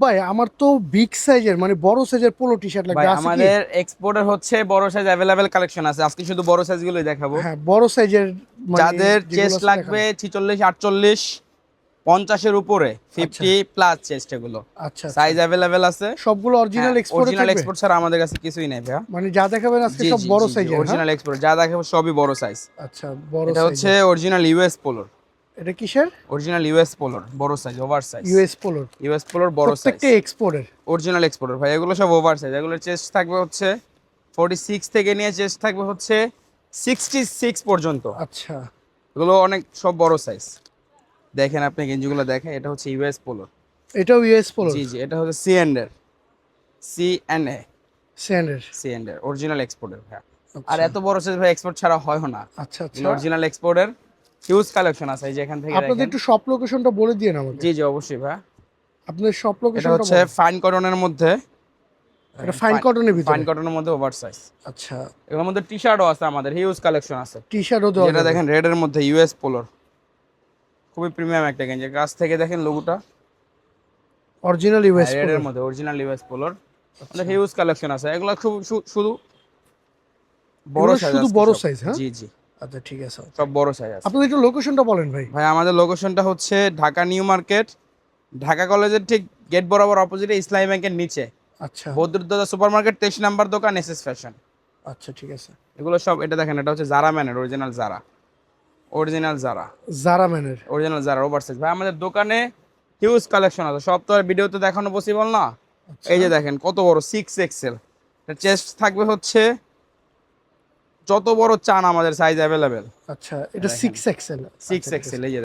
ভাই আমার তো বিগ সাইজের মানে বড় সাইজের পোলো টি শার্ট লাগবে, ভাই আছে কি? আমাদের এক্সপোর্টের হচ্ছে বড় সাইজ अवेलेबल কালেকশন আছে, আজকে শুধু বড় সাইজগুলোই দেখাবো। হ্যাঁ বড় সাইজের মানে যাদের যেগুলো চেস্ট আছে দেখান। লাগবে 46 48 50 এর উপরে, আচ্ছা 50 প্লাস চেস্ট, এগুলো আচ্ছা আচ্ছা, সাইজ अवेलेबल আছে। সবগুলো অরিজিনাল এক্সপোর্টে অরিজিনাল থাকবে? এক্সপোর্ট ছাড়া আমাদের কাছে কিছুই নেই ভাইয়া। মানে যা দেখাবেন আজকে জি সব জি বড় জি জি সাইজের? হ্যাঁ অরিজিনাল এক্সপোর্ট যা দেখাবো সবই বড় সাইজ। আচ্ছা বড় এটা হচ্ছে সাইজের। অরিজিনাল ইউএস পোলোর, এটা কিসের? অরিজিনাল ইউএস পোলোর বড় সাইজ, ওভার সাইজ। ইউএস পোলোর? ইউএস পোলোর বড় সাইজ, প্রত্যেকটা এক্সপোর্টের? অরিজিনাল এক্সপোর্টার ভাই। এগুলো সব ওভার সাইজ, এগুলোর চেস্ট থাকবে হচ্ছে 46 থেকে নিয়ে চেস্ট থাকবে হচ্ছে 66 পর্যন্ত। আচ্ছা এগুলো অনেক সব বড় সাইজ। দেখেন আপনি গেঞ্জিগুলো দেখেন, এটা হচ্ছে ইউএস পোলোর। এটাও ইউএস পোলোর? জি জি এটা হচ্ছে সি এন্ড এর, সি এন্ড এ, স্যান্ডের? সি এন্ড এর অরিজিনাল এক্সপোর্টার ভাই। আর আচ্ছা এত বড় সাইজ ভাই এক্সপোর্ট ছাড়া হয় না। আচ্ছা আচ্ছা, অরিজিনাল এক্সপোর্টের হিউজ কালেকশন আছে, এই যে এখান থেকে আপনাদের দেখেন। একটু শপ লোকেশনটা বলে দিন আমাকে। জি জি অবশ্যই ভাই। আপনাদের শপ এটা লোকেশনটা হচ্ছে বলেন। ফাইন কটনের মধ্যে, এটা ফাইন কটনের ফাইন ভিতরে? কটনের মধ্যে ওভার সাইজ। আচ্ছা, এগুলোর মধ্যে টি শার্টও আছে, আমাদের হিউজ কালেকশন আছে। টি শার্টও দেওয়া যেটা যাবে? দেখেন রেড এর মধ্যে ইউএস পোলোর, খুবই প্রিমিয়াম একটা গেঞ্জি, কাছ থেকে দেখেন লোগোটা। অরিজিনাল হ্যাঁ ইউএস রেড এর পোলোর? মধ্যে অরিজিনাল ইউএস পোলোর, আমাদের আচ্ছা, হিউজ কালেকশন আছে। এগুলো খুব শুধু বড় এগুলো সাইজ শুধু আছে বড় সব। সাইজ? হ্যাঁ জি জি আচ্ছা ঠিক আছে। সব বড় সাইজ আছে। আপনাদের একটু লোকেশনটা বলেন ভাই। ভাই আমাদের লোকেশনটা হচ্ছে ঢাকা নিউ মার্কেট, ঢাকা কলেজের ঠিক গেট বরাবর অপোজিটে ইসলামী ব্যাংকের নিচে, আচ্ছা বদরুদ্দোজা সুপার মার্কেট 23 নাম্বার দোকান, এসএস ফ্যাশন। আচ্ছা ঠিক আছে। এগুলো সব, এটা দেখেন এটা হচ্ছে জারা ম্যানের অরিজিনাল জারা, অরিজিনাল জারা, জারা ম্যানের? অরিজিনাল জারা ওভারসাইজ। ভাই আমাদের দোকানে হিউজ কালেকশন আছে, সব তো আর ভিডিওতে দেখানো পসিবল না। এই যে দেখেন কত বড় 6XL, চেস্ট থাকবে হচ্ছে যত বড় চান আমাদের সাইজ अवेलेबल। আচ্ছা এটা দেখেন 6 এক্সেল? 6XL, এই যে